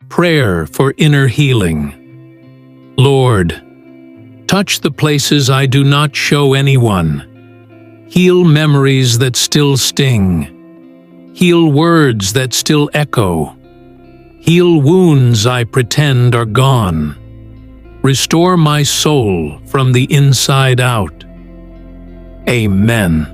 Prayer for inner healing. Lord, touch the places I do not show anyone. Heal memories that still sting. Heal words that still echo. Heal wounds I pretend are gone. Restore my soul from the inside out. Amen.